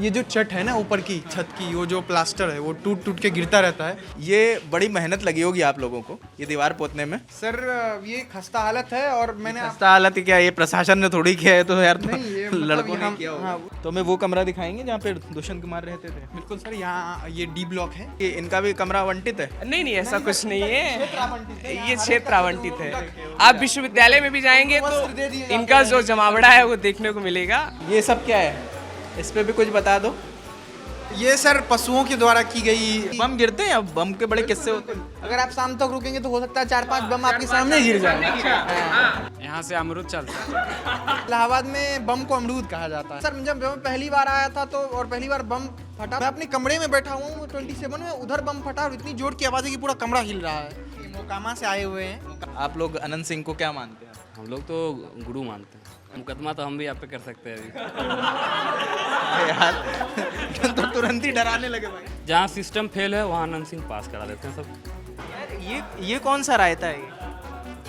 ये जो छत है ना ऊपर की छत की, वो जो प्लास्टर है वो टूट टूट के गिरता रहता है। ये बड़ी मेहनत लगी होगी आप लोगों को ये दीवार पोतने में। सर ये खस्ता हालत है और मैंने खस्ता हालत ही क्या, ये प्रशासन ने थोड़ी किया है, तो यार तो नहीं, ये मतलब लड़कों ने यहाँ- किया होगा। हाँ। तो हमें वो कमरा दिखाएंगे जहाँ पे दुष्यंत कुमार रहते थे। बिल्कुल सर, यहाँ ये डी ब्लॉक है। ये इनका भी कमरा आवंटित है। नहीं नहीं, ऐसा कुछ नहीं है, क्षेत्र आवंटित है, ये यहाँ क्षेत्र हर आवंटित है। क्षेत्र आप विश्वविद्यालय में भी जाएंगे वस्त्र दे दिए तो जाते इनका हैं। जो जमावड़ा है वो देखने को मिलेगा। ये सब क्या है, इस पे भी कुछ बता दो। ये सर पशुओं के द्वारा की गई। बम गिरते हैं, अब बम के बड़े किस्से होते हैं। अगर आप शाम तक रुकेंगे तो हो सकता है 4-5 बम आपके सामने गिर जाए। यहाँ से अमरूद चलता है। इलाहाबाद में बम को अमरूद कहा जाता है। सर जब मैं पहली बार आया था तो और पहली बार बम फटा, मैं अपने कमरे में बैठा हुआ हूँ 27 में, उधर बम फटा और इतनी जोर की आवाज़ है कि पूरा कमरा हिल रहा है। ये मोकामा से आए हुए हैं। आप लोग अनंत सिंह को क्या मानते हैं? हम लोग तो गुरु मानते हैं। मुकदमा तो हम भी आप पे कर सकते हैं अभी। यार तो तुरंत ही डराने लगे भाई। जहाँ सिस्टम फेल है वहाँ आनंद सिंह पास करा देते हैं सब। ये कौन सा रायता है?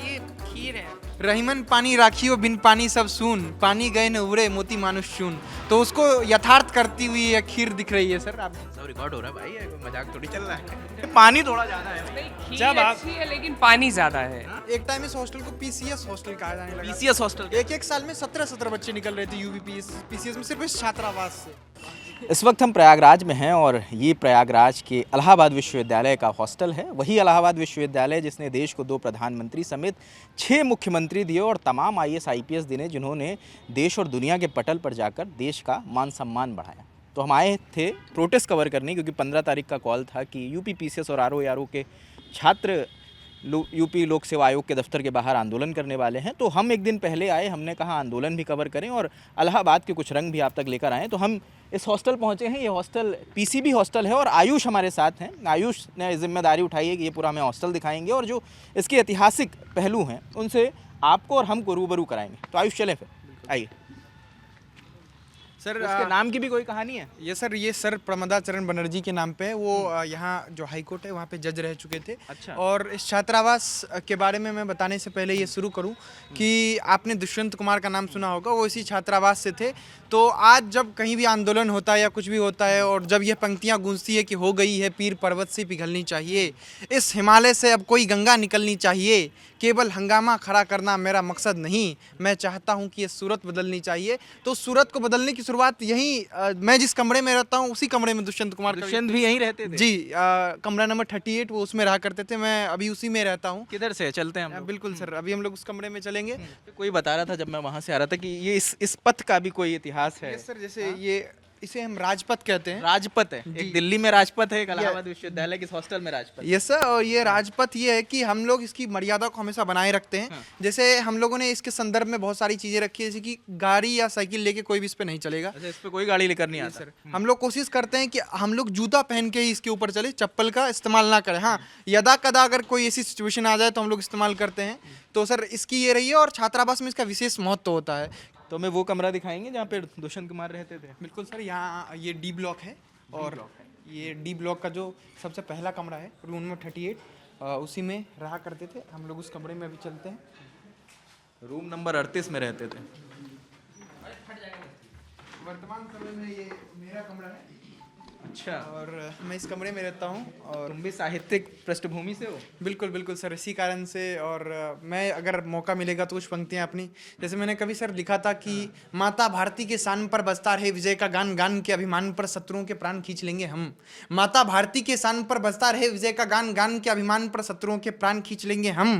ये खीर है। रहीमन पानी राखियो बिन पानी सब सून, पानी गए न उबरे मोती मानुष चून। तो उसको यथार्थ करती हुई ये खीर दिख रही है सर। आप सब रिकॉर्ड हो रहा है भाई, ये कोई मजाक थोड़ी चल रहा है। पानी थोड़ा ज्यादा है। नहीं, खीर जब आप- अच्छी है लेकिन पानी ज्यादा है। एक टाइम इस हॉस्टल को पीसीएस हॉस्टल कहा जाने लगा। PCS hostel. एक साल में 17 बच्चे निकल रहे थे यूपी पीसीएस में सिर्फ इस छात्रावास से। इस वक्त हम प्रयागराज में हैं और ये प्रयागराज के इलाहाबाद विश्वविद्यालय का हॉस्टल है। वही इलाहाबाद विश्वविद्यालय जिसने देश को 2 प्रधानमंत्री समेत 6 मुख्यमंत्री दिए और तमाम आईएएस आईपीएस दिए, जिन्होंने देश और दुनिया के पटल पर जाकर देश का मान सम्मान बढ़ाया। तो हम आए थे प्रोटेस्ट कवर करने, क्योंकि 15 तारीख का कॉल था कि यूपी पीसीएस और आरओ के छात्र यूपी लोक सेवा आयोग के दफ्तर के बाहर आंदोलन करने वाले हैं। तो हम एक दिन पहले आए, हमने कहा आंदोलन भी कवर करें और इलाहाबाद के कुछ रंग भी आप तक लेकर आएँ। तो हम इस हॉस्टल पहुंचे हैं। ये हॉस्टल पीसीबी हॉस्टल है और आयुष हमारे साथ हैं। आयुष ने जिम्मेदारी उठाई है कि ये पूरा हमें हॉस्टल दिखाएंगे और जो इसके ऐतिहासिक पहलू हैं उनसे आपको और हमको रूबरू कराएंगे। तो आयुष चलें फिर, आइए। सर इसके नाम की भी कोई कहानी है? ये सर प्रमदा चरण बनर्जी के नाम पे है। वो यहाँ जो हाई कोर्ट है वहाँ पे जज रह चुके थे। अच्छा। और इस छात्रावास के बारे में मैं बताने से पहले ये शुरू करूँ कि आपने दुष्यंत कुमार का नाम सुना होगा, वो इसी छात्रावास से थे। तो आज जब कहीं भी आंदोलन होता है या कुछ भी होता है और जब यह पंक्तियाँ गूंजती है कि हो गई है पीर पर्वत से पिघलनी चाहिए, इस हिमालय से अब कोई गंगा निकलनी चाहिए, केवल हंगामा खड़ा करना मेरा मकसद नहीं, मैं चाहता हूं कि ये सूरत बदलनी चाहिए। तो सूरत को बदलने की शुरुआत यहीं मैं जिस कमरे में रहता हूं उसी कमरे में दुष्यंत कुमार दुष्यंत भी यहीं रहते थे? जी, कमरा नंबर 38 वो उसमें रहा करते थे। मैं अभी उसी में रहता हूँ। किधर से चलते हैं हम लोग? बिल्कुल सर, अभी हम लोग उस कमरे में चलेंगे। कोई बता रहा था जब मैं वहाँ से आ रहा था कि ये इस पथ का भी कोई इतिहास है। सर जैसे ये इसे हम राजपथ कहते हैं। राजपथ है, एक दिल्ली में राजपथ है, एक इलाहाबाद विश्वविद्यालय के हॉस्टल में राजपथ। यस सर, और ये राजपथ ये है कि हम लोग इसकी मर्यादा को हमेशा बनाए रखते हैं। जैसे हम लोगों ने इसके संदर्भ में बहुत सारी चीज़ें रखी है, जैसे कि गाड़ी या साइकिल लेके कोई भी इस पे नहीं चलेगा। अच्छा, इस पे कोई गाड़ी लेकर नहीं आता? सर हम लोग कोशिश करते हैं कि हम लोग जूता पहन के ही इसके ऊपर चले, चप्पल का इस्तेमाल ना करें। हाँ, यदा कदा अगर कोई ऐसी सिचुएशन आ जाए तो हम लोग इस्तेमाल करते हैं। तो सर इसकी ये रही है और छात्रावास में इसका विशेष महत्व होता है। तो हमें वो कमरा दिखाएंगे जहाँ पे दुष्यंत कुमार रहते थे? बिल्कुल सर, यहाँ ये डी ब्लॉक है और ये डी ब्लॉक का जो सबसे पहला कमरा है रूम नंबर 38, उसी में रहा करते थे हम लोग। उस कमरे में अभी चलते हैं। रूम नंबर 38 में रहते थे। वर्तमान समय में ये मेरा कमरा है अच्छा, और मैं इस कमरे में रहता हूँ। और तुम भी साहित्यिक पृष्ठभूमि से हो? बिल्कुल बिल्कुल सर, इसी कारण से। और मैं अगर मौका मिलेगा तो कुछ पंक्तियाँ अपनी, जैसे मैंने कभी सर लिखा था कि माता भारती के शान पर बजता रहे विजय का गान, गान के अभिमान पर शत्रुओं के प्राण खींच लेंगे हम। माता भारती के शान पर बजता रहे विजय का गान, गान के अभिमान पर शत्रुओं के प्राण खींच लेंगे हम।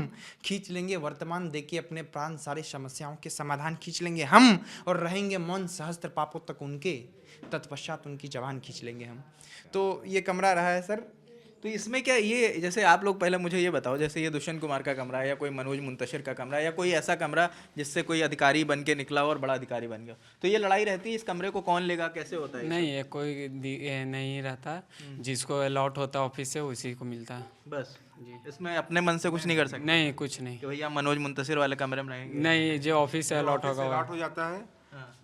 खींच लेंगे वर्तमान देके अपने प्राण, सारे समस्याओं के समाधान खींच लेंगे हम। और रहेंगे मौन सहस्त्र पापों तक उनके, तत्पश्चात उनकी जवान खींच लेंगे हम। तो ये कमरा रहा है सर। तो इसमें क्या ये, जैसे आप लोग पहले मुझे ये बताओ, जैसे ये दुष्यंत कुमार का कमरा है या कोई मनोज मुंतशिर का कमरा या कोई ऐसा कमरा जिससे कोई अधिकारी बन के निकला और बड़ा अधिकारी बन गया, तो ये लड़ाई रहती है इस कमरे को कौन लेगा, कैसे होता है? नहीं, ये कोई नहीं रहता। जिसको अलॉट होता है ऑफिस से उसी को मिलता है। बस जी, इसमें अपने मन से कुछ नहीं कर सकते नहीं, कुछ नहीं। कि भैया मनोज मुंतशिर वाले कमरे में रहेंगे? नहीं, जो ऑफिस से अलॉट होगा अलॉट हो जाता है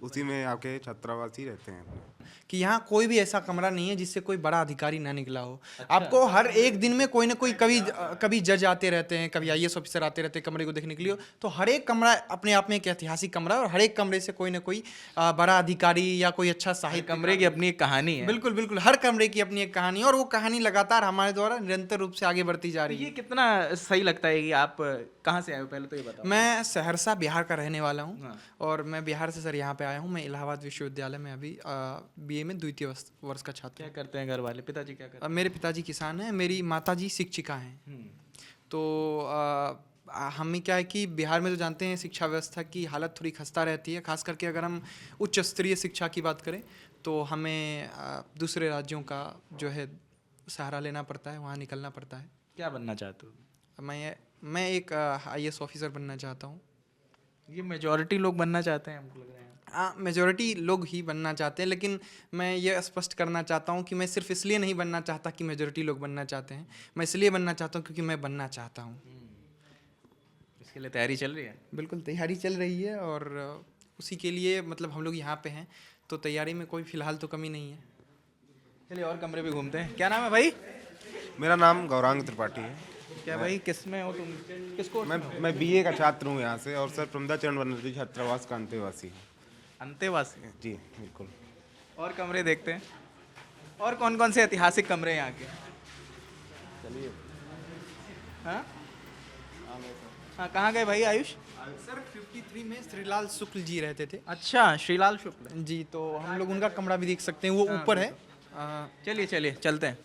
उसी में आके छात्रावासी रहते हैं अपने। कि यहाँ कोई भी ऐसा कमरा नहीं है जिससे कोई बड़ा अधिकारी ना निकला हो। आपको हर एक दिन में कोई ना कोई कभी जज आते रहते हैं, कभी आईएएस ऑफिसर आते रहते हैं कमरे को देखने के लिए। तो हर एक कमरा अपने आप में एक ऐतिहासिक कमरा है और हर एक कमरे से कोई ना कोई बड़ा अधिकारी या कोई अच्छा साहित्य कमरे की अपनी एक कहानी है। बिल्कुल बिल्कुल, हर कमरे की अपनी एक कहानी है और वो कहानी लगातार हमारे द्वारा निरंतर रूप से आगे बढ़ती जा रही ये है। कितना सही लगता है कि आप कहाँ से आए हो, पहले तो ये बताओ। मैं सहरसा बिहार का रहने वाला हूँ और मैं बिहार से सर यहाँ पे आया हूँ। मैं इलाहाबाद विश्वविद्यालय में अभी बीए में द्वितीय वर्ष का छात्र क्या करते हैं घर वाले, पिताजी क्या करते मेरे पिताजी किसान हैं, मेरी माताजी शिक्षिका हैं। तो हमें क्या है कि बिहार में तो जानते हैं शिक्षा व्यवस्था की हालत थोड़ी खस्ता रहती है, खास करके अगर हम उच्च स्तरीय शिक्षा की बात करें तो हमें दूसरे राज्यों का जो है सहारा लेना पड़ता है, वहाँ निकलना पड़ता है। क्या बनना चाहते हो? मैं एक आईएएस ऑफिसर बनना चाहता हूँ। ये मेजॉरिटी लोग बनना चाहते हैं, हमको लग रहा है। हाँ, मेजॉरिटी लोग ही बनना चाहते हैं, लेकिन मैं ये स्पष्ट करना चाहता हूँ कि मैं सिर्फ इसलिए नहीं बनना चाहता कि मेजॉरिटी लोग बनना चाहते हैं। मैं इसलिए बनना चाहता हूँ क्योंकि मैं बनना चाहता हूँ। इसके लिए तैयारी चल रही है? बिल्कुल तैयारी चल रही है और उसी के लिए मतलब हम लोग यहाँ पे हैं, तो तैयारी में कोई फ़िलहाल तो कमी नहीं है। चलिए और कमरे भी घूमते हैं। क्या नाम है भाई? मेरा नाम गौरांग त्रिपाठी है। क्या भाई, किस में हो तुम? किसको? मैं बीए का छात्र हूँ यहाँ से और सर प्रमदाचरण बनर्जी छात्रावास का अंतेवासी हूँ। अंतेवासी? जी बिल्कुल। और कमरे देखते हैं, और कौन कौन से ऐतिहासिक कमरे हैं यहाँ के? चलिए। हाँ हाँ, कहाँ गए भाई आयुष? सर 53 में श्रीलाल शुक्ल जी रहते थे। अच्छा, श्रीलाल शुक्ल जी, तो हम लोग उनका कमरा भी देख सकते हैं, वो ऊपर है। चलिए चलिए चलते हैं।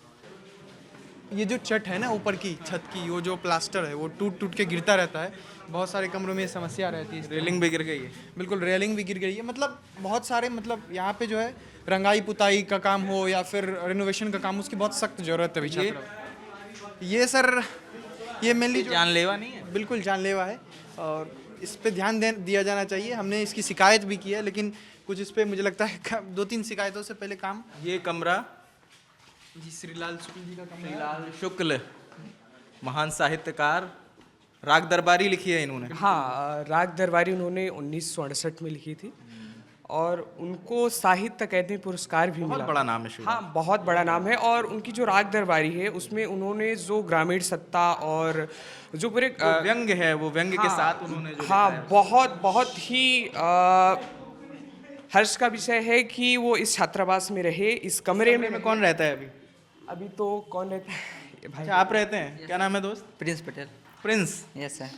ये जो छत है ना ऊपर की छत की, वो जो प्लास्टर है वो टूट टूट के गिरता रहता है। बहुत सारे कमरों में ये समस्या रहती है। रेलिंग भी गिर गई है। बिल्कुल, रेलिंग भी गिर गई है। मतलब बहुत सारे मतलब यहाँ पे जो है रंगाई पुताई का काम हो या फिर रिनोवेशन का काम, उसकी बहुत सख्त जरूरत है अभी। ये सर ये मेनली जानलेवा नहीं है? बिल्कुल जानलेवा है और इस पे ध्यान दिया जाना चाहिए। हमने इसकी शिकायत भी की है, लेकिन कुछ इस पे मुझे लगता है 2-3 शिकायतों से पहले काम। ये कमरा जी श्रीलाल शुक्ल जी का कमरा। श्रीलाल शुक्ल, महान साहित्यकार, राग दरबारी लिखी है इन्होंने। हाँ, राग दरबारी उन्होंने 1968 में लिखी थी और उनको साहित्य अकादमी पुरस्कार भी बहुत मिला। बड़ा नाम है श्रीलाल। हाँ, बहुत बड़ा नाम है। और उनकी जो राग दरबारी है उसमें उन्होंने जो ग्रामीण सत्ता और जो पूरे व्यंग्य है, वो व्यंग्य के साथ उन्होंने जो हाँ, लिखा है। बहुत ही हर्ष का विषय है कि वो इस छात्रावास में रहे, इस कमरे में। कौन रहता है अभी? अभी तो कौन रहता है भाई? अच्छा, आप रहते हैं? क्या नाम है दोस्त? Prince Patel. Prince. Yes sir.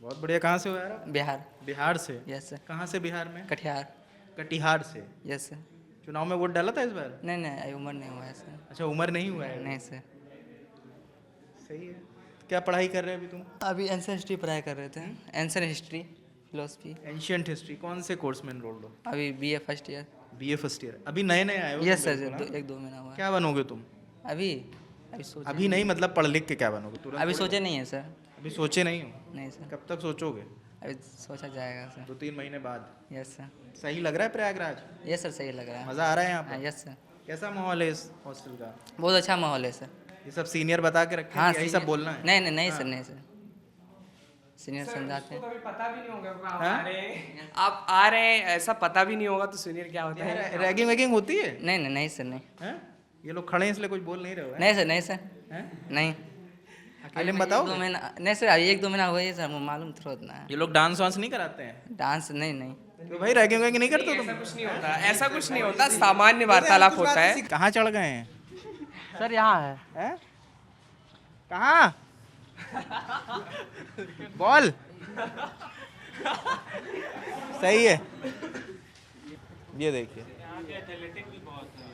बहुत बढ़िया। कहाँ से हो यार आप? बिहार। बिहार से? Yes sir. कहाँ से बिहार में? कटिहार। कटिहार से। Yes sir. चुनाव में वोट डाला था इस बार? नहीं अभी उम्र नहीं हुआ है सर। अच्छा, उम्र नहीं हुआ है? नहीं सर। सही है। क्या पढ़ाई कर रहे हैं अभी तुम? अभी एंशिएंट हिस्ट्री पढ़ाई कर रहे थे। Ancient history, philosophy. Ancient history. कौन से कोर्स में एनरोल्ड हो? अभी BA first year. BA first year. अभी नए नए आए हो? यस तुम सर, बिल्कुल, हाँ? 1-2 महीना हुआ है। क्या बनोगे तुम? अभी सोचे अभी नहीं, मतलब पढ़ लिख के क्या बनोगे तुरंत? अभी सोचे नहीं है सर। अभी सोचे नहीं हो? नहीं सर, कब तक सोचोगे? अभी सोचा जाएगा सर। 2-3 महीने बाद। Yes sir. सही लग रहा है प्रयागराज? यस सर, सही लग रहा है। मज़ा आ रहा है यहाँ हाँ, पर? Yes sir. कैसा माहौल है इस हॉस्टल का? बहुत अच्छा माहौल है सर। ये सब सीनियर बता के रखे हैं कि यही सब senior- बोलना है? नहीं सर, नहीं सर। सीनियर समझाते हैं। कभी पता भी नहीं होगा आप आ रहे हैं, आप आ रहे हैं, ऐसा पता भी नहीं होगा तो सीनियर क्या होता है। रैगिंग वैगिंग होती है? नहीं सर, नहीं। हैं? ये लोग खड़े हैं इसलिए कुछ बोल नहीं रहे हो? हैं? नहीं सर। हैं? नहीं। अकेले में बताओ। 1-2 महीना नहीं सर, अभी 1-2 महीना हुआ है सर, मालूम थोड़ा उतना है। ये लोग डांस वांस नहीं कराते हैं? डांस नहीं। तो भाई रैगिंग वैगिंग नहीं करते तुम? कुछ नहीं होता, ऐसा कुछ नहीं होता, सामान्य वार्तालाप होता है। कहाँ चढ़ गए हैं? सर यहाँ है। हैं? कहाँ? बॉल। सही है। ये देखिए,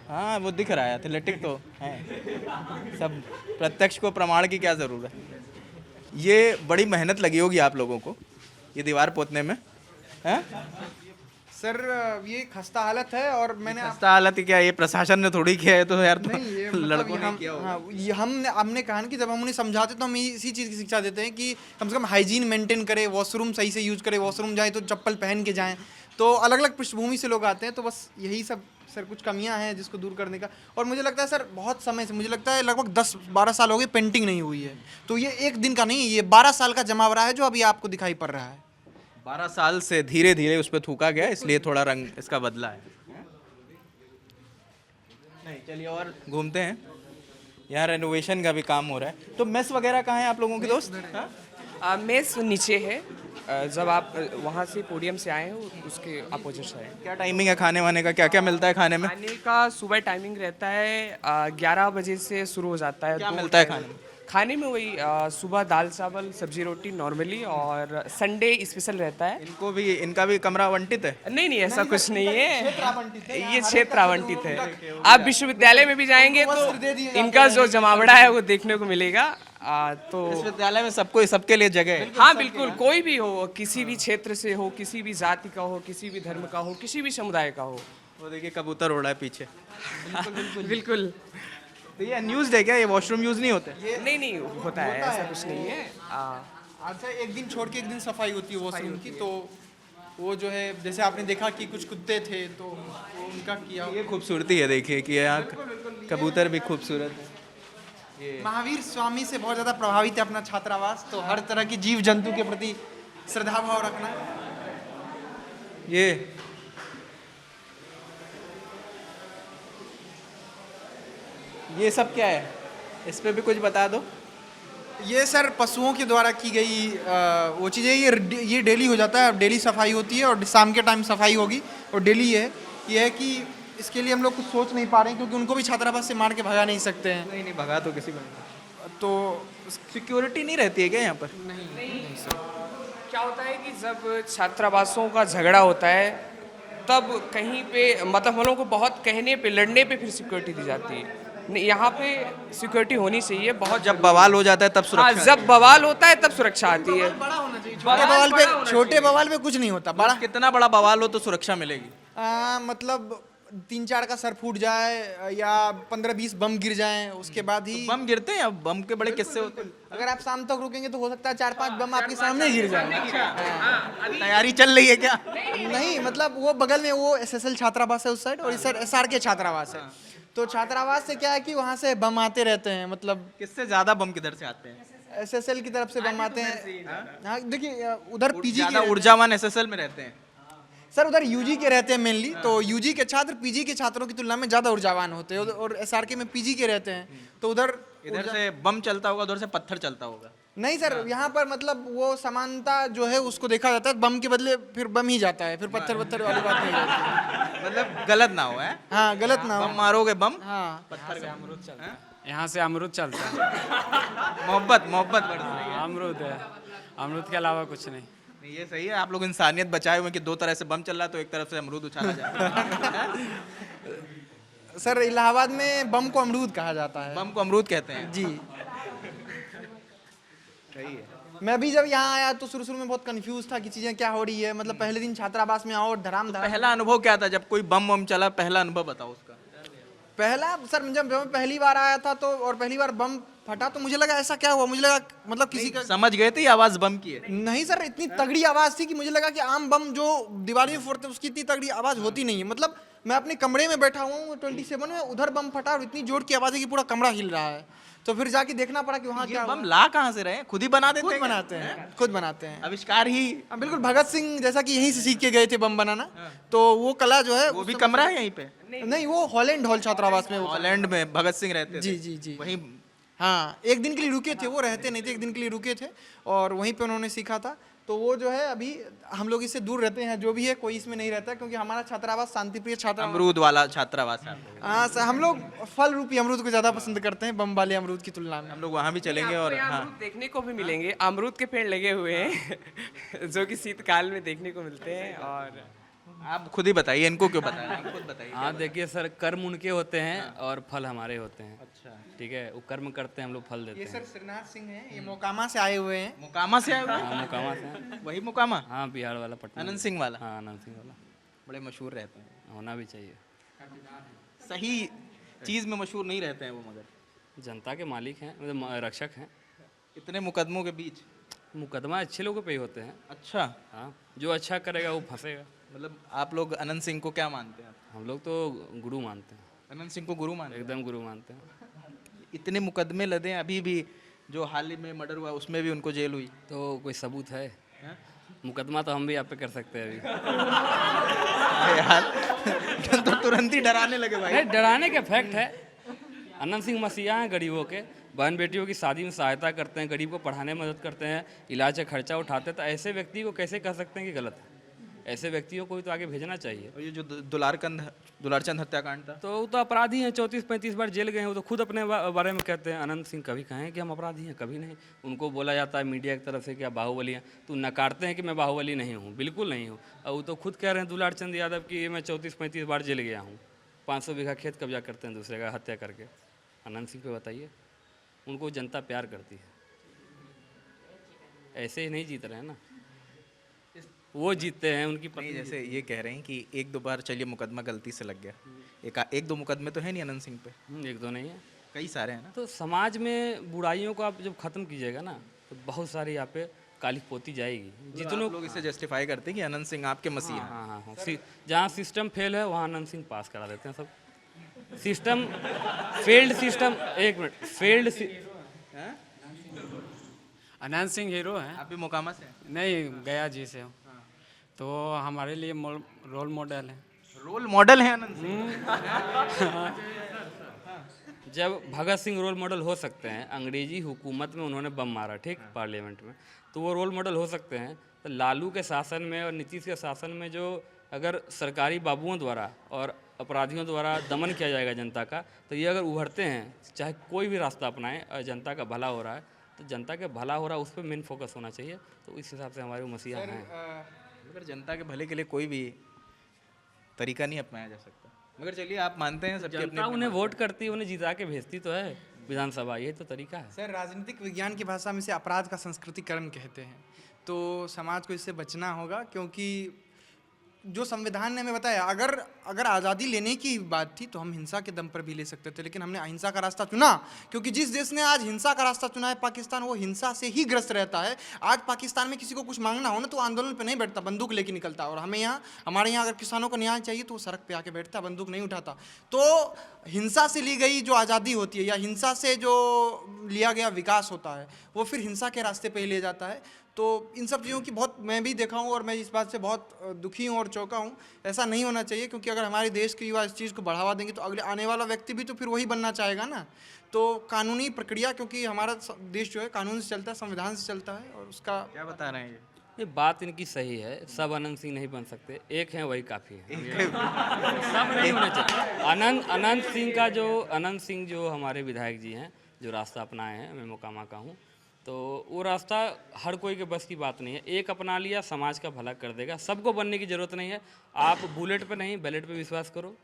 हाँ वो दिख रहा है, एथलेटिक तो है। सब प्रत्यक्ष को प्रमाण की क्या जरूरत है। ये बड़ी मेहनत लगी होगी आप लोगों को ये दीवार पोतने में, हैं? सर ये खस्ता हालत है और मैंने खस्ता हालत ही क्या, ये प्रशासन ने थोड़ी किया है, तो यार तो नहीं, ये मतलब लड़कों ने हम किया होगा। हाँ, ये हमने कहा ना कि जब हम उन्हें समझाते तो हम इसी चीज़ की शिक्षा देते हैं कि कम से कम हाइजीन मेंटेन करें, वॉशरूम सही से यूज़ करें, वॉशरूम जाए तो चप्पल पहन के जाएं। तो अलग अलग पृष्ठभूमि से लोग आते हैं, तो बस यही सब सर कुछ कमियां हैं जिसको दूर करने का। और मुझे लगता है सर बहुत समय से, मुझे लगता है लगभग 10-12 साल हो गए पेंटिंग नहीं हुई है। तो ये एक दिन का नहीं, ये 12 साल का जमावड़ा है जो अभी आपको दिखाई पड़ रहा है। 12 साल से धीरे धीरे उस पर थूका गया, इसलिए थोड़ा रंग इसका बदला है। नहीं, चलिए और घूमते हैं। यहाँ रेनोवेशन का भी काम हो रहा है। तो मेस वगैरह कहाँ है आप लोगों के दोस्त? हाँ? मेस नीचे है। जब आप वहाँ से पोडियम से आए हो उसके अपोजिट से आए। क्या टाइमिंग है खाने वाने का? क्या क्या मिलता है खाने में? खाने का सुबह टाइमिंग रहता है 11 बजे से शुरू हो जाता है। क्या मिलता है खाने में? खाने में वही सुबह दाल चावल सब्जी रोटी नॉर्मली, और संडे स्पेशल रहता है। इनका भी कमरा आवंटित है? नहीं नहीं, ऐसा कुछ नहीं है, ये क्षेत्र आवंटित है। आप विश्वविद्यालय में भी जाएंगे तो इनका जो जमावड़ा है वो देखने को मिलेगा। तो विश्वविद्यालय में सबको सबके लिए जगह है। हाँ बिल्कुल, कोई भी हो, किसी भी क्षेत्र से हो, किसी भी जाति का हो, किसी भी धर्म का हो, किसी भी समुदाय का हो। वो देखिए कबूतर उड़ रहा है पीछे। बिल्कुल। तो ये न्यूज़ है क्या? ये वॉशरूम यूज़ नहीं होते? नहीं नहीं होता है, ऐसा कुछ नहीं है। अच्छा, एक दिन छोड़ के एक दिन सफाई होती है वॉशरूम की, तो वो जो है जैसे आपने देखा कि कुछ कुत्ते थे तो वो उनका किया। ये खूबसूरती है, देखिए कि यहाँ कबूतर भी खूबसूरत है। महावीर स्वामी से बहुत ज़्यादा प्रभावित है अपना छात्रावास, तो हर तरह की जीव जंतु के प्रति श्रद्धा भाव रखना। ये सब क्या है? इस पे भी कुछ बता दो। ये सर पशुओं के द्वारा की गई वो चीज़ें, ये डेली हो जाता है। डेली सफाई होती है और शाम के टाइम सफाई होगी, और डेली ये है कि इसके लिए हम लोग कुछ सोच नहीं पा रहे हैं, क्योंकि उनको भी छात्रावास से मार के भगा नहीं सकते हैं। नहीं भगा तो किसी को नहीं। तो सिक्योरिटी नहीं रहती है क्या यहाँ पर? नहीं सर, क्या होता है कि जब छात्रावासों का झगड़ा होता है तब कहीं पे मतलब हम लोगों को बहुत कहने पे, लड़ने पे फिर सिक्योरिटी दी जाती है। नहीं, यहाँ पे सिक्योरिटी होनी चाहिए बहुत। जब बवाल हो जाता है तब हाँ, सुरक्षा? जब बवाल होता है तब सुरक्षा आती है। बड़ा होना चाहिए, छोटे बवाल पे कुछ नहीं होता। बड़ा कितना बड़ा बवाल हो तो सुरक्षा मिलेगी? मतलब 3-4 का सर फूट जाए या 15-20 बम गिर जाएं, उसके बाद ही बम गिरते हैं? अब बम के बड़े किस्से होते हैं। अगर आप शाम तक रुकेंगे तो हो सकता है 4-5 बम आपके सामने गिर जाए। तैयारी चल रही है क्या? नहीं, मतलब वो बगल में वो SSL छात्रावास है उस साइड, और इस साइड SRK छात्रावास है। तो छात्रावास से क्या है कि वहाँ से बम आते रहते हैं। मतलब किससे ज्यादा बम किधर से आते हैं? SSL की तरफ से बम आते हैं। हाँ देखिए, उधर PG ज्यादा के ऊर्जावान SSL में रहते हैं। सर उधर UG के रहते हैं मेनली, तो UG के छात्र PG के छात्रों की तुलना में ज़्यादा ऊर्जावान होते हैं, और SRK में PG के रहते हैं, तो उधर इधर से बम चलता होगा, उधर से पत्थर चलता होगा। नहीं सर, यहाँ पर मतलब वो समानता जो है उसको देखा जाता है। बम के बदले फिर बम ही जाता है, फिर पत्थर वत्थर वाली बात नहीं होती। मतलब गलत ना हो, है? हाँ, गलत ना हो। बम मारोगे बम, हाँ, पत्थर का अमरूद चलता है, यहाँ से अमरूद चलता है। मोहब्बत बढ़ रही है। हाँ, अमरूद है, अमरूद के अलावा कुछ नहीं। नहीं, ये सही है। आप लोग इंसानियत बचाए हुए कि दो तरह से बम चल रहा है, तो एक तरफ से अमरूद उछाला जा रहा है। सर इलाहाबाद में बम को अमरूद कहा जाता है। बम को अमरूद कहते हैं जी। सही है। मैं भी जब यहाँ आया तो शुरू में बहुत कंफ्यूज था कि चीज़ें क्या हो रही है। मतलब पहले दिन छात्रावास में आओ, धराम पहला अनुभव क्या था जब कोई बम वम चला? पहला अनुभव बताओ उसका। पहला सर, जब मैं पहली बार आया था तो, और पहली बार बम फटा तो मुझे लगा ऐसा क्या हुआ। मुझे लगा मतलब किसी का, समझ गए थे आवाज बम की है? नहीं सर, इतनी तगड़ी आवाज थी कि मुझे लगा कि आम बम जो दिवाली में फोड़ते हैं उसकी इतनी तगड़ी आवाज होती नहीं है। मतलब मैं अपने कमरे में बैठा हुआ हूँ 27 में, उधर बम फटा और इतनी जोर की आवाज है कि पूरा कमरा हिल रहा है। तो फिर जाके देखना पड़ा कि वहाँ क्या बम ला कहाँ से रहे? खुद ही बना देते खुद हैं? बनाते हैं, खुद बनाते हैं। आविष्कार ही। हाँ, बिल्कुल। भगत सिंह जैसा कि यहीं से सीख के गए थे बम बनाना, तो वो कला जो है वो भी कमरा है यहीं पे? नहीं, वो हॉलैंड हॉल छात्रावास में। हॉलैंड में भगत सिंह रहते थे? जी जी जी। वहीं? हाँ, एक दिन के लिए रुके थे, वो रहते नहीं थे, एक दिन के लिए रुके थे और वहीं पे उन्होंने सीखा था। तो वो जो है अभी हम लोग इससे दूर रहते हैं, जो भी है कोई इसमें नहीं रहता, क्योंकि हमारा छात्रावास शांतिप्रिय छात्रावास। अमरूद वाला छात्रावास है। हाँ सर, हम लोग फल रूपी अमरूद को ज़्यादा पसंद करते हैं बम वाले अमरूद की तुलना में। हम लोग वहाँ भी चलेंगे और हाँ, अमरूद देखने को भी मिलेंगे। अमरूद के पेड़ लगे हुए हैं जो कि शीतकाल में देखने को मिलते हैं। और आप खुद ही बताइए, इनको क्यों बताएं? आप खुद बताइए। हाँ देखिए सर, कर्म उनके होते हैं और फल हमारे होते हैं। अच्छा, ठीक है, वो कर्म करते हैं, हम लोग फल देते ये हैं। सर श्रीनाथ सिंह हैं, ये मोकामा से आए हुए हैं। मोकामा से आए हुए? हाँ, मोकामा से हैं। वही मोकामा? हाँ, बिहार वाला, पटना। आनंद सिंह वाला? हाँ, आनंद सिंह वाला। बड़े मशहूर रहते हैं। होना भी चाहिए। सही चीज में मशहूर नहीं रहते हैं वो, मगर जनता के मालिक हैं, मतलब रक्षक हैं। इतने मुकदमों के बीच मुकदमा अच्छे लोगों पे ही होते हैं। अच्छा, हाँ, जो अच्छा करेगा वो फंसेगा। मतलब आप लोग अनंत सिंह को क्या मानते हैं? हम लोग तो गुरु मानते हैं, अनंत सिंह को गुरु मानते हैं? एकदम गुरु मानते हैं। इतने मुकदमे लदे हैं, अभी भी जो हाल ही में मर्डर हुआ उसमें भी उनको जेल हुई। तो कोई सबूत है? हैं? मुकदमा तो हम भी आप पे कर सकते हैं अभी। यार तो तुरंत ही डराने लगे भाई। नहीं, डराने का फैक्ट है। अनंत सिंह मसीहा हैं गरीबों के, बहन बेटियों की शादी में सहायता करते हैं, गरीब को पढ़ाने में मदद करते हैं, इलाज का खर्चा उठाते हैं, तो ऐसे व्यक्ति को कैसे कह सकते हैं कि गलत है? ऐसे व्यक्तियों को भी तो आगे भेजना चाहिए। और ये जो दुलारचंद हत्याकांड था, तो वो तो अपराधी हैं, 34-35 बार जेल गए हैं, वो तो खुद अपने बारे में कहते हैं। अनंत सिंह कभी कहें कि हम अपराधी हैं? कभी नहीं। उनको बोला जाता है मीडिया की तरफ से कि आप बाहुबली हैं, तो नकारते हैं कि मैं बाहुबली नहीं हूँ, बिल्कुल नहीं हूँ। और वो तो खुद कह रहे हैं दुलारचंद यादव कि मैं 34-35 बार जेल गया हूँ, 500 बीघा खेत कब्जा करते हैं दूसरे का हत्या करके। अनंत सिंह पे बताइए, उनको जनता प्यार करती है, ऐसे ही नहीं जीत रहे हैं ना, वो जीतते हैं उनकी नहीं पत्नी। जैसे ये कह रहे हैं कि एक दो बार चलिए मुकदमा गलती से लग गया, एक दो मुकदमे तो है नहीं अनंत सिंह पे, एक दो नहीं है। कई सारे हैं ना। तो समाज में बुराइयों को आप जब ख़त्म कीजिएगा ना, तो बहुत सारी यहाँ पे काली पोती जाएगी। जितने लोग इसे जस्टिफाई करते हैं कि अनंत सिंह आपके मसीहा हैं। हाँ हाँ हाँ, जहाँ सिस्टम फेल है वहाँ अनंत सिंह पास करा देते हैं सब। सिस्टम फेल्ड सिस्टम, एक minute, failed Anant Singh hero हैं। आप भी मोकामा से हैं? नहीं, गया जी से हूँ। तो हमारे लिए रोल मॉडल हैं। रोल मॉडल है अनंत सिंह। जब भगत सिंह रोल मॉडल हो सकते हैं, अंग्रेजी हुकूमत में उन्होंने बम मारा, ठीक, पार्लियामेंट में, तो वो रोल मॉडल हो सकते हैं। तो लालू के शासन में और नीतीश के शासन में जो अगर सरकारी बाबुओं द्वारा और अपराधियों द्वारा दमन किया जाएगा जनता का, तो ये अगर उभरते हैं, चाहे कोई भी रास्ता अपनाएं और जनता का भला हो रहा है, तो जनता के भला हो रहा है उस पर मेन फोकस होना चाहिए। तो इस हिसाब से हमारे वो मसीहा हैं। मगर जनता के भले के लिए कोई भी तरीका नहीं अपनाया जा सकता। मगर चलिए, आप मानते हैं सबके जनता उन्हें वोट करती है, उन्हें जिता के भेजती तो है विधानसभा, यही तो तरीका है। सर, राजनीतिक विज्ञान की भाषा में इसे अपराध का संस्कृतिकरण कहते हैं। तो समाज को इससे बचना होगा, क्योंकि जो संविधान ने हमें बताया, अगर आज़ादी लेने की बात थी तो हम हिंसा के दम पर भी ले सकते थे, लेकिन हमने अहिंसा का रास्ता चुना। क्योंकि जिस देश ने आज हिंसा का रास्ता चुना है, पाकिस्तान, वो हिंसा से ही ग्रस्त रहता है। आज पाकिस्तान में किसी को कुछ मांगना हो ना, तो आंदोलन पे नहीं बैठता, बंदूक लेके निकलता। और हमारे यहाँ अगर किसानों को न्याय चाहिए तो वो सड़क पे आके बैठता, बंदूक नहीं उठाता। तो हिंसा से ली गई जो आज़ादी होती है, या हिंसा से जो लिया गया विकास होता है, वो फिर हिंसा के रास्ते पे ही ले जाता है। तो इन सब चीज़ों की बहुत मैं भी देखा हूँ, और मैं इस बात से बहुत दुखी हूँ और चौंका हूँ। ऐसा नहीं होना चाहिए, क्योंकि अगर हमारे देश के युवा इस चीज़ को बढ़ावा देंगे तो अगले आने वाला व्यक्ति भी तो फिर वही बनना चाहेगा ना। तो कानूनी प्रक्रिया, क्योंकि हमारा देश जो है कानून से चलता है, संविधान से चलता है, और उसका क्या बता रहे हैं ये बात इनकी सही है। सब अनंत सिंह नहीं बन सकते, एक हैं वही काफ़ी है, सब नहीं होने चाहिए। अनंत सिंह जो हमारे विधायक जी हैं, जो रास्ता अपनाए हैं, मैं मोकामा का हूँ, तो वो रास्ता हर कोई के बस की बात नहीं है। एक अपना लिया, समाज का भला कर देगा। सबको बनने की ज़रूरत नहीं है। आप बुलेट पे नहीं, बैलेट पे विश्वास करो,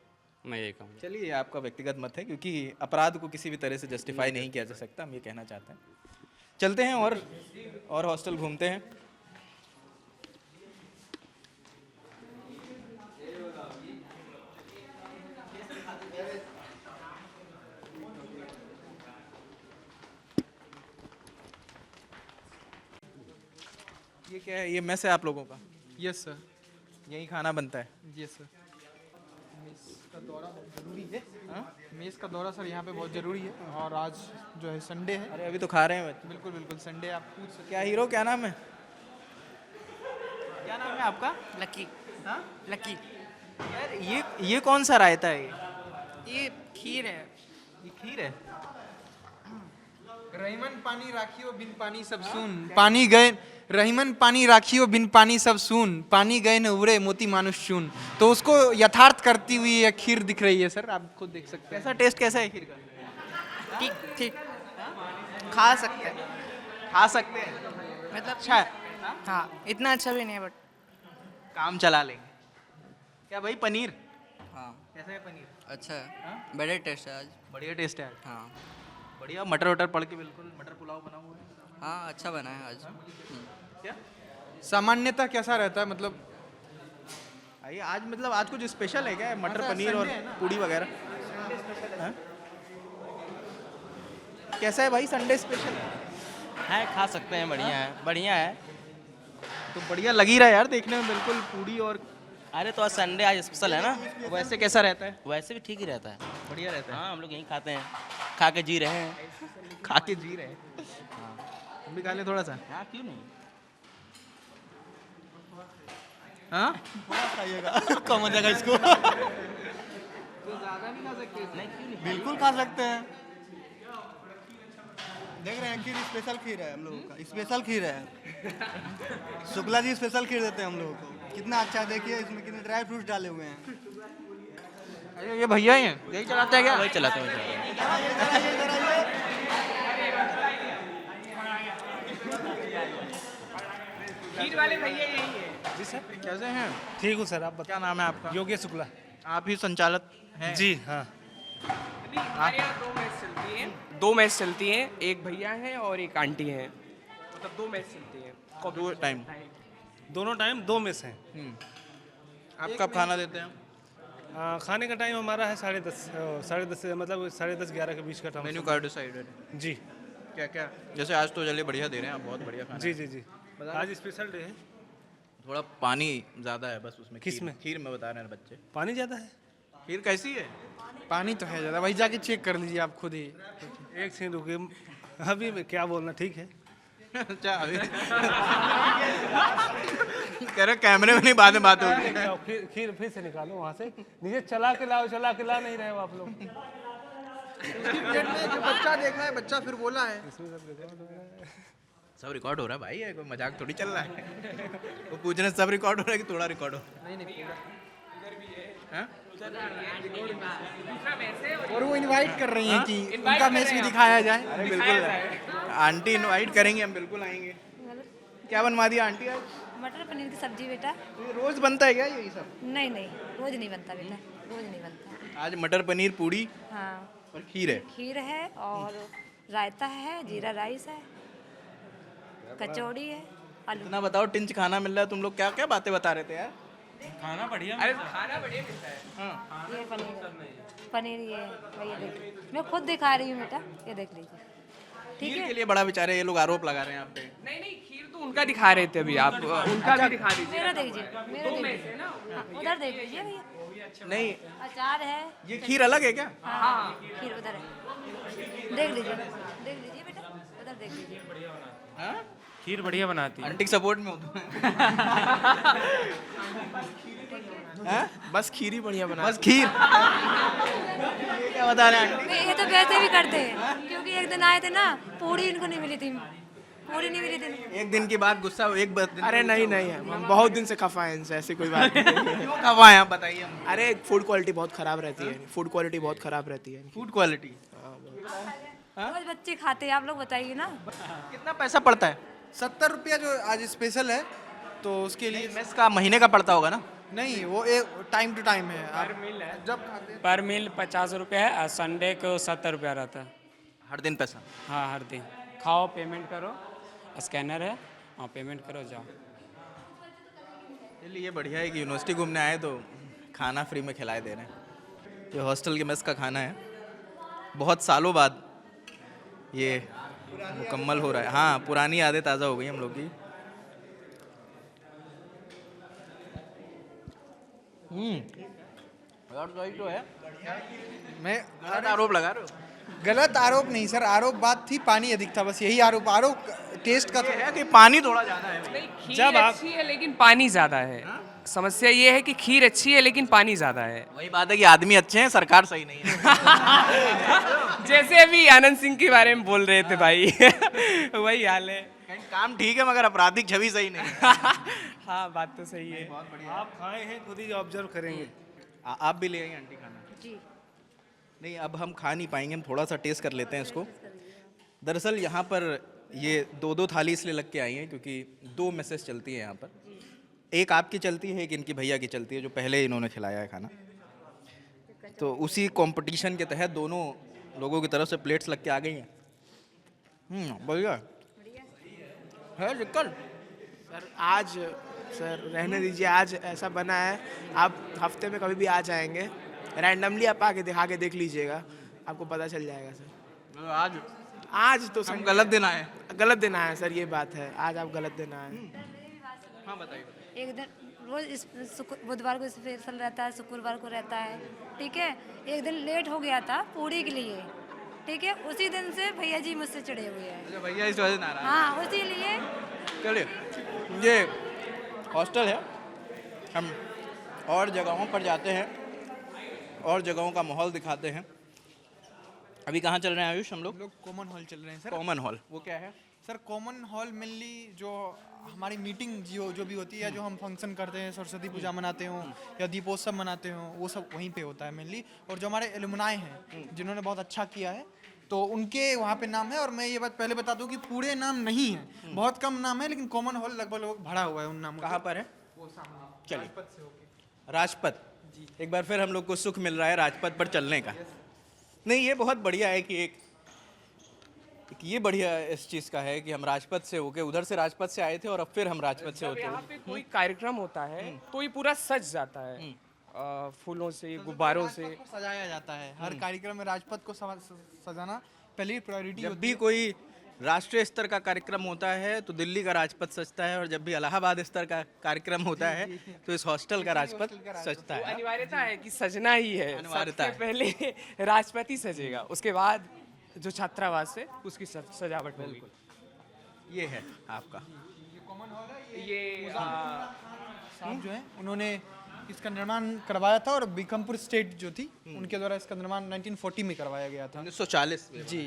मैं ये कहूँगा। चलिए, ये आपका व्यक्तिगत मत है, क्योंकि अपराध को किसी भी तरह से जस्टिफाई नहीं किया जा सकता, हम ये कहना चाहते हैं। चलते हैं और हॉस्टल घूमते हैं। ये क्या है? ये मेस है आप लोगों का? यस सर, यही खाना बनता है? Yes sir. मेस का दौरा बहुत ज़रूरी है। मेस का दौरा सर यहाँ पे बहुत ज़रूरी है, और आज जो है संडे है। अरे अभी तो खा रहे हैं बच्चे। बिल्कुल बिल्कुल, संडे आप पूछ सकते क्या हीरो, क्या नाम है? क्या नाम है आपका? लकी। हाँ? लकी। यार ये कौन सा रायता है? ये खीर है। ये खीर है? रहीमन पानी राखियो बिन पानी सब सून, पानी गए रहीमन पानी राखियो बिन पानी सब सून, पानी गए न उबरे मोती मानुष चून। तो उसको यथार्थ करती हुई ये खीर दिख रही है सर, आप खुद देख सकते हैं। कैसा टेस्ट, कैसा है खीर का? ठीक ठीक, खा सकते हैं। खा सकते हैं, मतलब अच्छा है। हाँ, इतना अच्छा भी नहीं है, बट काम चला लेंगे। क्या भाई, पनीर हाँ कैसा है? पनीर अच्छा है, बड़े टेस्ट है आज। बढ़िया टेस्ट है। हाँ बढ़िया, मटर वटर पड़ के बिल्कुल मटर पुलाव बना हुआ है। हाँ, अच्छा बना है आज। क्या सामान्यतः कैसा रहता है, मतलब आइए, आज मतलब आज कुछ स्पेशल है क्या? मटर पनीर और पूड़ी वगैरह? हाँ? कैसा है भाई, संडे स्पेशल है? खा सकते हैं, बढ़िया है, बढ़िया है। तो बढ़िया लग ही रहा है यार देखने में, बिल्कुल पूड़ी और। अरे तो आज संडे, आज स्पेशल है ना। वैसे कैसा रहता है? वैसे भी ठीक ही रहता है, बढ़िया रहता है। हाँ। हम लोग यहीं खाते हैं, खा के जी रहे हैं। खा के जी रहे हैं। हम भी खा लें थोड़ा सा? हाँ, क्यों नहीं। हाँ खाइएगा कम हो जाएगा इसको। बिल्कुल खा सकते हैं। देख रहे हैं खीर स्पेशल खीर है हम लोगों का, स्पेशल खीर है। शुक्ला जी स्पेशल खीर देते हैं हम लोगों को। कितना अच्छा है देखिए, इसमें कितने ड्राई फ्रूट्स डाले हुए हैं। अरे ये भैया ही हैं, यही चलाते हैं क्या? वही चलाते हैं। खीर वाले भैया यही है। जी सर, कैसे हैं? ठीक हूँ सर, आप क्या नाम है आपका? योगेश शुक्ला। आप ही संचालक हैं? जी हाँ। अभी हमारे यहाँ 2 मैच चलती हैं, 2 मैच चलती हैं। एक भैया हैं और एक आंटी हैं, मतलब 2 मैच चलती हैं। दो टाइम। दोनों टाइम 2 में से आप कब खाना देते हैं? खाने का टाइम हमारा है 10:30 मतलब 10:30 11 के बीच का टाइम। मेन्यू कार्ड डिसाइडेड है। जी क्या क्या? जैसे आज तो चलिए बढ़िया दे रहे हैं आप, बहुत बढ़िया खाना जी है। जी जी आज स्पेशल डे है। थोड़ा पानी ज़्यादा है बस उसमें। किस में? खीर में बता रहे हैं बच्चे। पानी ज़्यादा है। खीर कैसी है? पानी तो है ज़्यादा, वही जाके चेक कर लीजिए आप खुद ही। एक सेकंड रुकिए, अभी मैं क्या बोलना, ठीक है। अच्छा अभी कह रहे कैमरे में नहीं, बाद में बात होगी। खीर फिर से निकालो वहाँ से, नीचे चला के लाओ, चला के ला नहीं रहे हो आप लोग। जो बच्चा देखा है, बच्चा फिर बोला है। सब रिकॉर्ड हो रहा है भाई, ये कोई मजाक थोड़ी चल रहा है। वो पूछ रहे सब रिकॉर्ड हो रहा है कि थोड़ा रिकॉर्ड हो? हाँ? और वो इनवाइट कर रही हैं कि उनका मैच भी दिखाया जाए। अरे बिल्कुल, आंटी इनवाइट करेंगे, हम बिल्कुल आएंगे। क्या बनवा दिया आंटी आज? मटर पनीर की सब्जी बेटा। ये रोज बनता है क्या यही सब? नहीं नहीं, रोज नहीं बनता बेटा, रोज नहीं बनता। आज मटर पनीर पूड़ी हाँ, और खीर है। खीर है और रायता है, जीरा राइस है, कचौड़ी है, आलू। इतना बताओ, टिंच खाना मिल रहा है, तुम लोग क्या क्या बातें बता रहे थे यार? खाना बढ़िया। अरे खाना बढ़िया मिलता है। ये पनीर ये भैया देख, मैं खुद दिखा रही हूँ बेटा, ये देख लीजिए। ठीक खीर है। के लिए बड़ा बेचारे ये लोग आरोप लगा रहे हैं आप पे। नहीं नहीं, खीर तो उनका दिखा रहे थे अभी, आप उनका भी दिखा दीजिए। मेरा देखिए, मेरा देखिए। हाँ, उधर देख लीजिए भैया, नहीं, अचार है। ये खीर अलग है क्या? हाँ, खीर उधर है, देख लीजिए बेटा, उधर देख लीजिए। हाँ? खीर बढ़िया बनाती है। आंटी के सपोर्ट में हो तुम? हाँ? बस खीर ही बढ़िया बना। बस खीर? ये क्या बता रहे हैं आंटी? ये तो वैसे भी करते हैं, क्योंकि एक दिन आए थे ना, पूरी इनको नहीं मिली थी, पूरी नहीं मिली थी। एक दिन की बात गुस्सा, एक दिन। अरे नहीं नहीं, हम बहुत दिन से खफा हैं इनसे, ऐसी कोई बात नहीं। क्यों खवा है आप बताइए हम। अरे फूड क्वालिटी बहुत खराब रहती है, फूड क्वालिटी बहुत खराब रहती है। फूड क्वालिटी रोज बच्चे खाते हैं, आप लोग बताइए ना। कितना पैसा पड़ता है? 70 रुपया जो आज स्पेशल है, तो उसके लिए मेस का महीने का पड़ता होगा ना? नहीं, वो एक टाइम टू टाइम है। आप जब खाते हैं पर मील 50 रुपये है और संडे को 70 रुपया रहता है। हर दिन पैसा? हाँ, हर दिन खाओ, पेमेंट करो, स्कैनर है, हाँ पेमेंट करो, जाओ। चलिए ये बढ़िया है कि यूनिवर्सिटी घूमने आए तो खाना फ्री में खिलाए दे रहे हैं। ये हॉस्टल के मेस का खाना है, बहुत सालों बाद ये मुकम्मल हो रहा है। हाँ, पुरानी यादें ताज़ा हो गई हम लोग की। तो है। मैं गलत आरोप लगा रहे हो? गलत आरोप नहीं सर, आरोप बात थी पानी अधिक था, बस यही आरोप टेस्ट का ये है कि पानी थोड़ा ज़्यादा है। खीर अच्छी है लेकिन पानी ज्यादा है। समस्या ये है कि खीर अच्छी है लेकिन पानी ज्यादा है। वही बात है कि आदमी अच्छे हैं, सरकार सही नहीं है। जैसे अभी आनंद सिंह के बारे में बोल रहे थे भाई, वही हाल है। कहीं काम ठीक है मगर आपराधिक छवि सही नहीं है। हाँ, बात तो सही है। आप खाए हैं, खुद ही ऑब्जर्व करेंगे। आप भी ले आइए आंटी खाना। जी। नहीं, अब हम खा नहीं पाएंगे, हम थोड़ा सा टेस्ट कर लेते हैं इसको। दरअसल यहाँ पर ये 2-2 थाली इसलिए लग के आई हैं क्योंकि 2 मैसेज चलती है यहाँ पर। एक आपकी चलती है, एक इनकी भैया की चलती है, जो पहले इन्होंने खिलाया है खाना। तो उसी कंपटीशन के तहत दोनों लोगों की तरफ से प्लेट्स लग के आ गई हैं। बढ़िया है निकल। सर आज, सर रहने दीजिए, आज ऐसा बना है, आप हफ्ते में कभी भी आ जाएंगे, रैंडमली आप आके दिखा के देख लीजिएगा, आपको पता चल जाएगा सर। आज तो हम गलत दिन आए। गलत दिन आए सर, ये बात है, आज आप गलत दिन आए। हाँ बताइए। एक दिन रोज बुधवार को स्पेशल रहता है, शुक्रवार को रहता है, ठीक है। एक दिन लेट हो गया था पूरी के लिए, ठीक है, उसी दिन से भैया जी मुझसे चिढ़े हुए हैं। भैया इस वजह से नाराज। हाँ, उसी लिए। चलिए, ये हॉस्टल है, हम और जगहों पर जाते हैं और जगहों का माहौल दिखाते हैं। अभी कहाँ चल रहे हैं आयुष हम लोग? कॉमन हॉल चल रहे हैं सर। कॉमन हॉल वो क्या है? सर कॉमन हॉल मेनली जो हमारी मीटिंग जो भी होती है, जो हम फंक्शन करते हैं, सरस्वती पूजा मनाते हो या दीपोत्सव मनाते हो, वो सब वहीं पे होता है मेनली। और जो हमारे एलुमनाई हैं जिन्होंने बहुत अच्छा किया है, तो उनके वहाँ पे नाम है। और मैं ये बात पहले बता दूं कि पूरे नाम नहीं है, बहुत कम नाम है, लेकिन कॉमन हॉल लगभग भरा हुआ है उन नामों से। कहाँ पर है? वो सामने चलिए। राजपथ से होके। राजपथ। एक बार फिर हम लोग को सुख मिल रहा है राजपथ पर चलने का। नहीं, ये बहुत बढ़िया है कि एक ये बढ़िया इस चीज़ का है कि हम राजपथ से होके, उधर से राजपथ से आए थे और अब फिर हम राजपथ से जब होते यहाँ पे कोई कार्यक्रम होता है तो ये पूरा सज जाता है फूलों से, गुब्बारों से। राजपथ को सजाया जाता है हर कार्यक्रम में। राजपथ को सजाना पहली प्रायोरिटी जब होती भी है। कोई राष्ट्रीय स्तर का कार्यक्रम होता है तो दिल्ली का राजपथ सजता है, और जब भी इलाहाबाद स्तर का कार्यक्रम होता है तो इस हॉस्टल का राजपथ सजता वो है। अनिवार्यता है कि सजना ही है, अनिवार्यता सबसे पहले राजपथ ही सजेगा, उसके बाद जो छात्रावास है उसकी सजावट होगी। ये है आपका ये साहब जो है उन्होंने इसका निर्माण करवाया था, और बीकमपुर स्टेट जो थी उनके द्वारा इसका निर्माण 1940 में करवाया गया था। 1940 में। जी।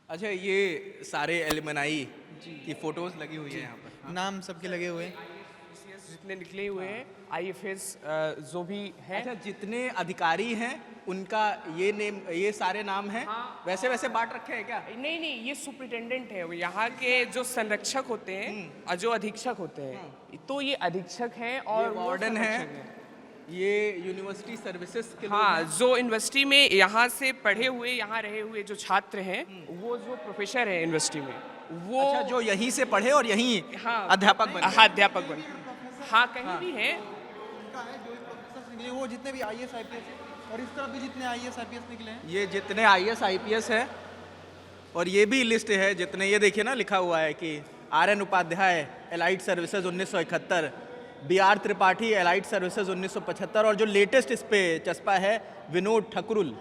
अच्छा, ये सारे एलुमनाई की फोटोज लगी हुई है यहाँ पर। नाम सबके लगे हुए हैं। जितने निकले हुए हैं, IFS जो भी है। अच्छा, जितने अधिकारी हैं उनका ये सारे नाम हैं। वैसे वैसे बांट रखे हैं क्या? नहीं नहीं, ये सुपरिटेंडेंट है, वो यहाँ के जो संरक्षक होते हैं और जो अधीक्षक होते हैं, तो ये अधीक्षक हैं और वो वार्डन है, संरक्षक ये यूनिवर्सिटी सर्विसेज के लोग हाँ, हैं। जो यूनिवर्सिटी में यहाँ से पढ़े हुए, यहाँ रहे हुए जो छात्र हैं, वो जो प्रोफेसर है यूनिवर्सिटी में, वो अच्छा, जो यहीं से पढ़े और यहीं हाँ अध्यापक बने। हाँ, अध्यापक बने, हाँ कहीं भी हैं। निकले वो जितने भी IAS IPS, और इस तरफ भी जितने IAS IPS निकले हैं। ये जितने IAS IPS है, और ये भी लिस्ट है जितने, ये देखिए ना लिखा हुआ है कि RN Upadhyay allied services 1971, BR Tripathi allied services 1975, और जो लेटेस्ट इस पे चस्पा है विनोद ठकुरुल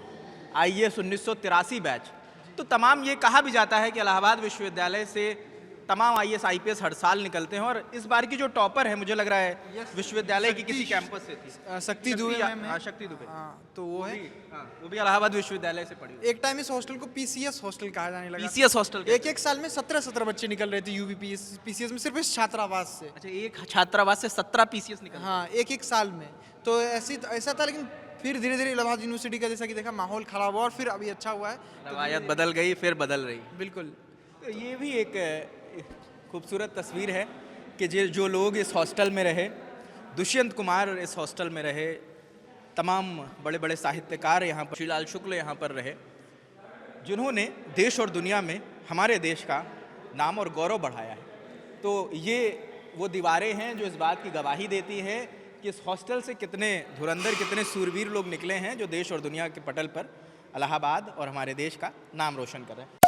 IAS 1983 बैच। तो तमाम ये कहा भी जाता है कि इलाहाबाद विश्वविद्यालय से तमाम IAS IPS हर साल निकलते हैं, और इस बार की जो टॉपर है मुझे लग रहा है विश्वविद्यालय की किसी कैंपस से थी, शक्ति दुबे मैम है। हाँ, शक्ति दुबे। हाँ, तो वो है। वो भी इलाहाबाद विश्वविद्यालय से पढ़ी हुई। एक टाइम इस हॉस्टल को PCS हॉस्टल कहा जाने लगा। PCS hostel. एक साल में 17 बच्चे निकल रहे थे PCS में, सिर्फ इस छात्रावास से। अच्छा, एक छात्रावास से 17 PCS निकल। हाँ, एक साल में। तो ऐसा था, लेकिन फिर धीरे धीरे इलाहाबाद यूनिवर्सिटी का जैसा कि देखा माहौल खराब हुआ, और फिर अभी अच्छा हुआ है। रवायत बदल गई, फिर बदल रही। बिल्कुल। तो ये भी एक खूबसूरत तस्वीर है कि जो लोग इस हॉस्टल में रहे, दुष्यंत कुमार इस हॉस्टल में रहे, तमाम बड़े बड़े साहित्यकार यहाँ पर, श्रीलाल शुक्ल यहाँ पर रहे, जिन्होंने देश और दुनिया में हमारे देश का नाम और गौरव बढ़ाया है। तो ये वो दीवारें हैं जो इस बात की गवाही देती है कि इस हॉस्टल से कितने धुरंधर, कितने सूरवीर लोग निकले हैं जो देश और दुनिया के पटल पर इलाहाबाद और हमारे देश का नाम रोशन कर रहे हैं।